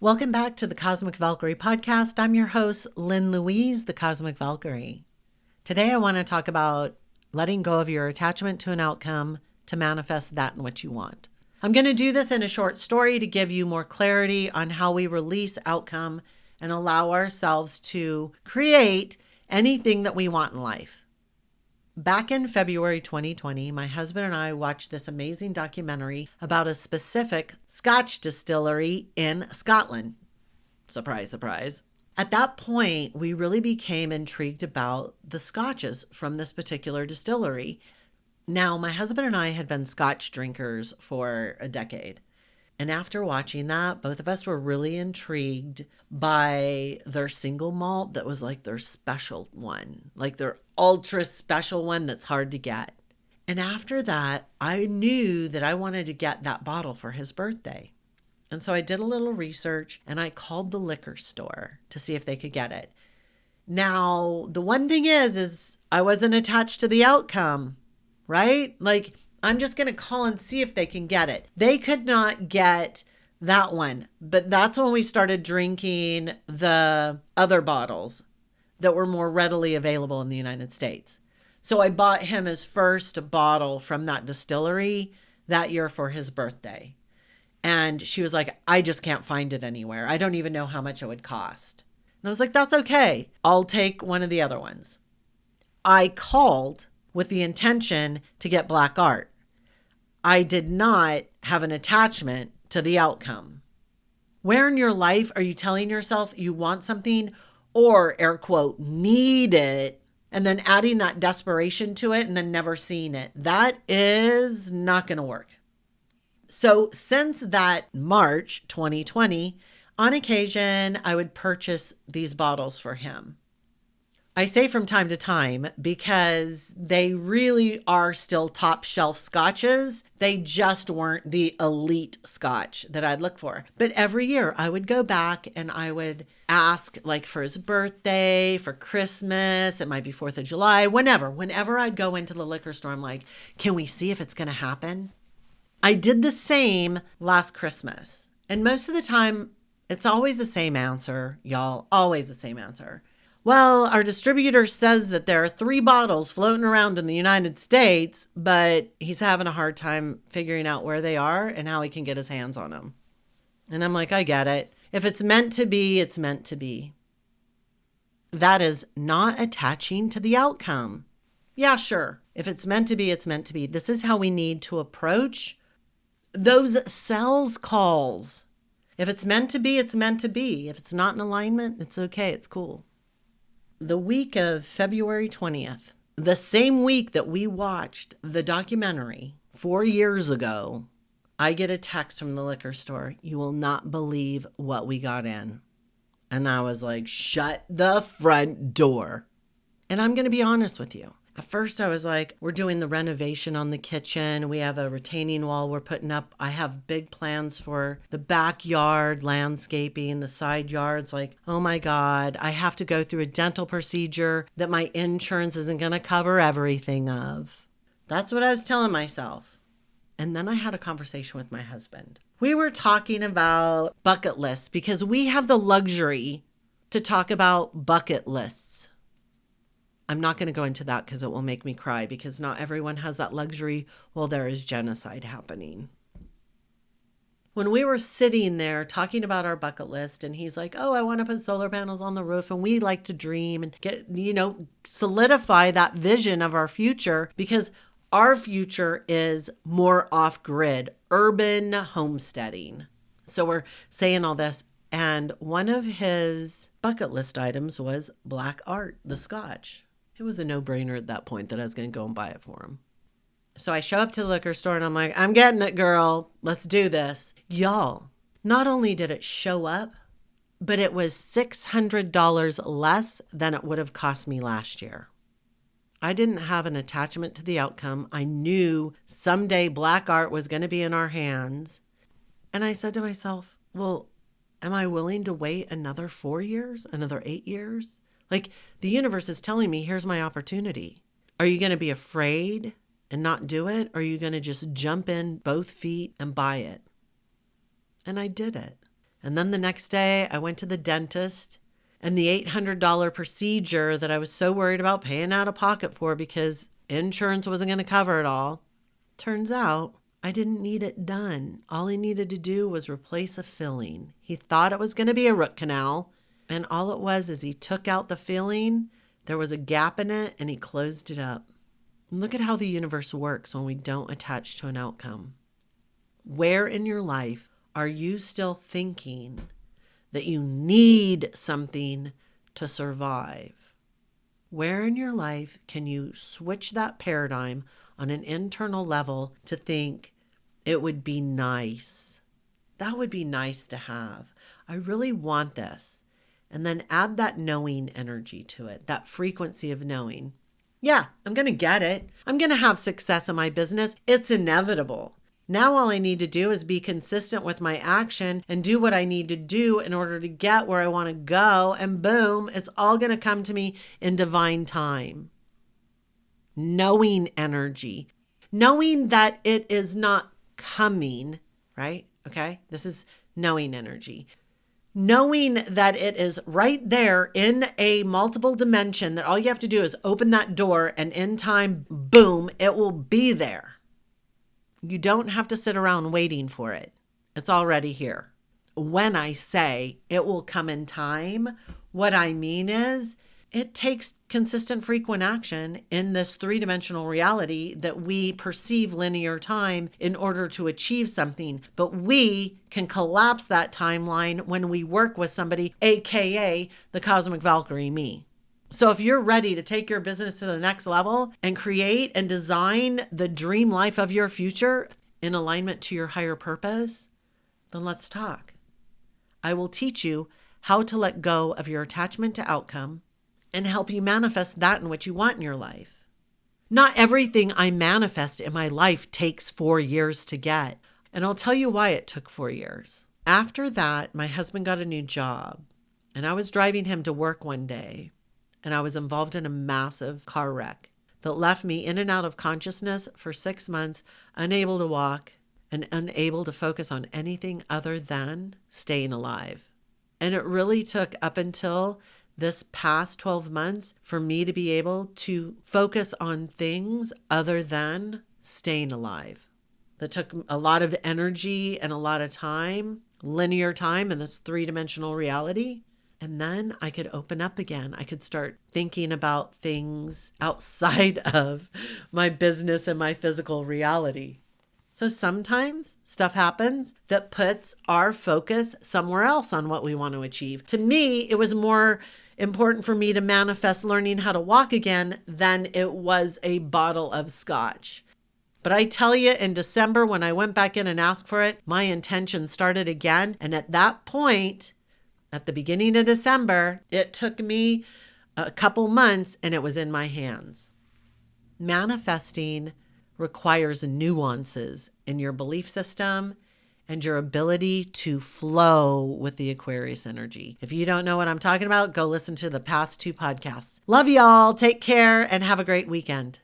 Welcome back to the Cosmic Valkyrie podcast. I'm your host, Lynn Louise, the Cosmic Valkyrie. Today I want to talk about letting go of your attachment to an outcome to manifest that in which you want. I'm going to do this in a short story to give you more clarity on how we release outcome and allow ourselves to create anything that we want in life. Back in February 2020, my husband and I watched this amazing documentary about a specific Scotch distillery in Scotland. Surprise, surprise. At that point, we really became intrigued about the Scotches from this particular distillery. Now, my husband and I had been Scotch drinkers for a decade. And after watching that, both of us were really intrigued by their single malt that was like their special one, like their ultra special one that's hard to get. And after that, I knew that I wanted to get that bottle for his birthday. And so I did a little research and I called the liquor store to see if they could get it. Now, the one thing is I wasn't attached to the outcome, right? Like, I'm just going to call and see if they can get it. They could not get that one, but that's when we started drinking the other bottles that were more readily available in the United States. So I bought him his first bottle from that distillery that year for his birthday. And she was like, I just can't find it anywhere. I don't even know how much it would cost. And I was like, that's okay. I'll take one of the other ones. I called with the intention to get black art. I did not have an attachment to the outcome. Where in your life are you telling yourself you want something or, air quote, need it, and then adding that desperation to it and then never seeing it? That is not going to work. So since that March 2020, on occasion, I would purchase these bottles for him. I say from time to time because they really are still top shelf scotches. They just weren't the elite scotch that I'd look for. But every year I would go back and I would ask, like, for his birthday, for Christmas, it might be 4th of July, whenever I'd go into the liquor store, I'm like, can we see if it's going to happen? I did the same last Christmas. And most of the time, it's always the same answer, y'all, always the same answer. Well, our distributor says that there are 3 bottles floating around in the United States, but he's having a hard time figuring out where they are and how he can get his hands on them. And I'm like, I get it. If it's meant to be, it's meant to be. That is not attaching to the outcome. Yeah, sure. If it's meant to be, it's meant to be. This is how we need to approach those sales calls. If it's meant to be, it's meant to be. If it's not in alignment, it's okay. It's cool. The week of February 20th, the same week that we watched the documentary 4 years ago, I get a text from the liquor store. You will not believe what we got in. And I was like, shut the front door. And I'm going to be honest with you. At first I was like, we're doing the renovation on the kitchen. We have a retaining wall we're putting up. I have big plans for the backyard landscaping, the side yards. Like, oh my God, I have to go through a dental procedure that my insurance isn't going to cover everything of. That's what I was telling myself. And then I had a conversation with my husband. We were talking about bucket lists because we have the luxury to talk about bucket lists. I'm not going to go into that because it will make me cry because not everyone has that luxury while there is genocide happening. When we were sitting there talking about our bucket list and he's like, oh, I want to put solar panels on the roof, and we like to dream and get, solidify that vision of our future because our future is more off-grid, urban homesteading. So we're saying all this. And one of his bucket list items was black art, the Scotch. It was a no-brainer at that point that I was going to go and buy it for him. So I show up to the liquor store and I'm like, I'm getting it, girl. Let's do this. Y'all, not only did it show up, but it was $600 less than it would have cost me last year. I didn't have an attachment to the outcome. I knew someday black art was going to be in our hands. And I said to myself, well, am I willing to wait another 4 years, another 8 years? Like, the universe is telling me, here's my opportunity. Are you going to be afraid and not do it? Or are you going to just jump in both feet and buy it? And I did it. And then the next day I went to the dentist, and the $800 procedure that I was so worried about paying out of pocket for because insurance wasn't going to cover it all, turns out I didn't need it done. All he needed to do was replace a filling. He thought it was going to be a root canal, and all it was is he took out the filling, there was a gap in it, and he closed it up. And look at how the universe works when we don't attach to an outcome. Where in your life are you still thinking that you need something to survive? Where in your life can you switch that paradigm on an internal level to think it would be nice? That would be nice to have. I really want this. And then add that knowing energy to it, that frequency of knowing. Yeah, I'm going to get it. I'm going to have success in my business. It's inevitable. Now all I need to do is be consistent with my action and do what I need to do in order to get where I want to go. And boom, it's all going to come to me in divine time. Knowing energy, knowing that it is not coming, right? Okay, this is knowing energy. Knowing that it is right there in a multiple dimension, that all you have to do is open that door and in time, boom, it will be there. You don't have to sit around waiting for it. It's already here. When I say it will come in time, what I mean is it takes consistent, frequent action in this three-dimensional reality that we perceive linear time in order to achieve something. But we can collapse that timeline when we work with somebody, AKA the Cosmic Valkyrie, me. So if you're ready to take your business to the next level and create and design the dream life of your future in alignment to your higher purpose, then let's talk. I will teach you how to let go of your attachment to outcome and help you manifest that in what you want in your life. Not everything I manifest in my life takes 4 years to get. And I'll tell you why it took 4 years. After that, my husband got a new job, and I was driving him to work one day, and I was involved in a massive car wreck that left me in and out of consciousness for 6 months, unable to walk and unable to focus on anything other than staying alive. And it really took up until this past 12 months for me to be able to focus on things other than staying alive. That took a lot of energy and a lot of time, linear time in this three-dimensional reality. And then I could open up again. I could start thinking about things outside of my business and my physical reality. So sometimes stuff happens that puts our focus somewhere else on what we want to achieve. To me, it was more important for me to manifest learning how to walk again than it was a bottle of Scotch. But I tell you, in December, when I went back in and asked for it, my intention started again. And at that point, at the beginning of December, it took me a couple months and it was in my hands. Manifesting requires nuances in your belief system and your ability to flow with the Aquarius energy. If you don't know what I'm talking about, go listen to the past 2 podcasts. Love y'all. Take care and have a great weekend.